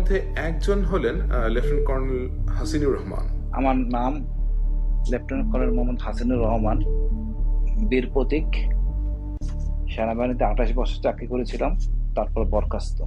মধ্যে একজন হলেন লেফটেন্যান্ট কর্নেল হাসিনুর রহমান। আমার নাম লেফটেন্যান্ট কর্নেল মোহাম্মদ হাসিনুর রহমান, বীর প্রতীক। সেনাবাহিনীতে 28 বছর চাকরি করেছিলাম, তারপর বরখাস্ত।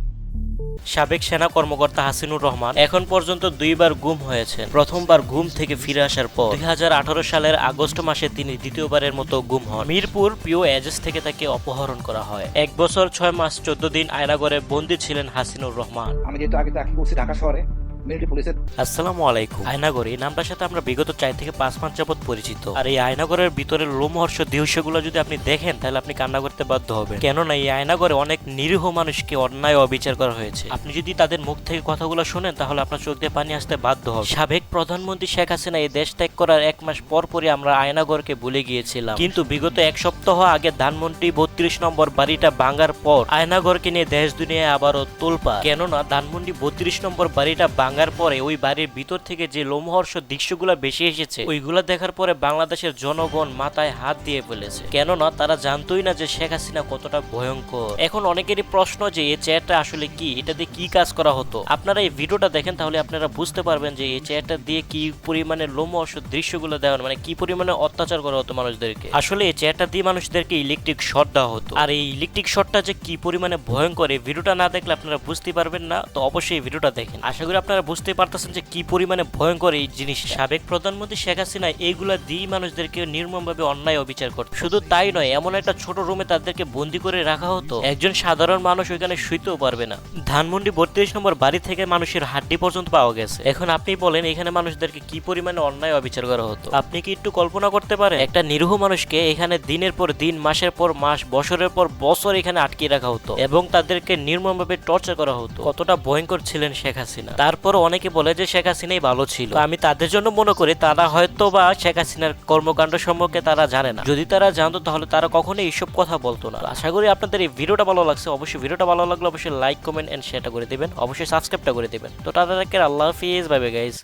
সাবেক সেনা কর্মকর্তা হাসিনুর রহমান এখন পর্যন্ত 2বার গুম হয়েছেন। প্রথমবার গুম থেকে ফিরে আসার পর 2018 সালের আগস্ট মাসে তিনি দ্বিতীয়বারের মতো গুম হন। মিরপুর পিও এজেন্স থেকে তাকে অপহরণ করা হয়। 1 বছর 6 মাস 14 দিন আয়নাগরে বন্দী ছিলেন হাসিনুর রহমান। আমি যেহেতু আগে চাকরি করছি ঢাকা শহরে মিলিটারি পুলিশের। আসসালামু আলাইকুম। আয়নাগর এই নামটার সাথে আমরা বিগত 4 থেকে 5 মাস যাবত পরিচিত। আর এই আয়নাগরের ভিতরের লোমহর্ষ দৃশ্যগুলো যদি আপনি দেখেন তাহলে আপনি কান্না করতে বাধ্য হবেন। কেননা এই আয়নাগরে অনেক নিরীহ মানুষকে অন্যায় অবিচার করা হয়েছে। আপনি যদি তাদের মুখ থেকে কথাগুলো শুনেন তাহলে আপনার চোখ দিয়ে পানি আসতে বাধ্য হবে। সাবেক প্রধানমন্ত্রী শেখ হাসিনা এই দেশ ত্যাগ করার 1 মাস পরই আমরা আয়নাগরকে ভুলে গিয়েছিলাম। কিন্তু বিগত 1 সপ্তাহ আগে ধানমন্ডি 32 নম্বর বাড়িটা ভাঙার পর আয়নাগরকে নিয়ে দেশ দুনিয়ায় আবারও তোলপাড়। কেননা ধানমন্ডি 32 নম্বর বাড়িটা ভাঙার পরে ওই বাড়ির ভিতর থেকে যে লোমহর্ষ দৃশ্যগুলো বেশি এসেছে, ওইগুলা দেখার পরে বাংলাদেশের জনগণ মাথায় হাত দিয়ে ফেলেছে। কেননা তারা জানতোই না যে শেখ হাসিনা কতটা ভয়ঙ্কর। এখন অনেকেরই প্রশ্ন যে এই চেয়ারটা আসলে কি, এটা দিয়ে কি কাজ করা হতো। আপনারা এই ভিডিওটা দেখেন তাহলে আপনারা বুঝতে পারবেন যে এই চেয়ারটা দিয়ে কি পরিমাণে লোমহর্ষ দৃশ্যগুলো দেওয়া, মানে কি পরিমাণে অত্যাচার করা হতো মানুষদেরকে। আসলে এই চেয়ারটা দিয়ে মানুষদেরকে ইলেকট্রিক শর্ট দেওয়া হতো। আর এই ইলেকট্রিক শর্টটা যে কি পরিমাণে ভয়ঙ্কর, এই ভিডিওটা না দেখলে আপনারা বুঝতে পারবেন না। তো অবশ্যই এই ভিডিওটা দেখেন। আশা করি আপনারা বুঝতে পারতেছেন যে কি পরিমাণে ভয়ঙ্কর এই জিনিস। সাবেক প্রধানমন্ত্রী শেখ হাসিনা এইগুলা দিয়ে মানুষদেরকে নির্মমভাবে অন্যায় অবিচার করত। শুধু তাই নয়, এমন একটা ছোট রুমে তাদেরকে বন্দি করে রাখা হতো, একজন সাধারণ মানুষ ওইখানে শুইতেও পারবে না। ধানমন্ডি 32 নম্বর বাড়ি থেকে মানুষের হাড্ডি পর্যন্ত পাওয়া গেছে। এখন আপনি বলেন এখানে মানুষদেরকে কি পরিমাণে অন্যায় অবিচার করা হতো। আপনি কি একটু কল্পনা করতে পারেন একটা নিরীহ মানুষকে এখানে দিনের পর দিন, মাসের পর মাস, বছরের পর বছর এখানে আটকে রাখা হতো এবং তাদেরকে নির্মমভাবে টর্চার করা হতো। কতটা ভয়ঙ্কর ছিলেন শেখ হাসিনা। তারপর অনেকে বলে যে শেখ হাসিনাই ভালো ছিল। আমি তাদের জন্য মনে করি তারা হয়তো বা শেখ হাসিনার কর্মকাণ্ড সম্পর্কে তারা জানে না। যদি তারা জানতো তাহলে তারা কখনোই এইসব কথা বলতো না। আশা করি আপনাদের এই ভিডিওটা ভালো লাগছে। অবশ্যই ভিডিওটা ভালো লাগলে অবশ্যই লাইক, কমেন্ট এন্ড শেয়ারটা করে দিবেন। অবশ্যই সাবস্ক্রাইবটা করে দিবেন। তো তাদেরকে আল্লাহ হাফিজ, বাই বাই গাইস।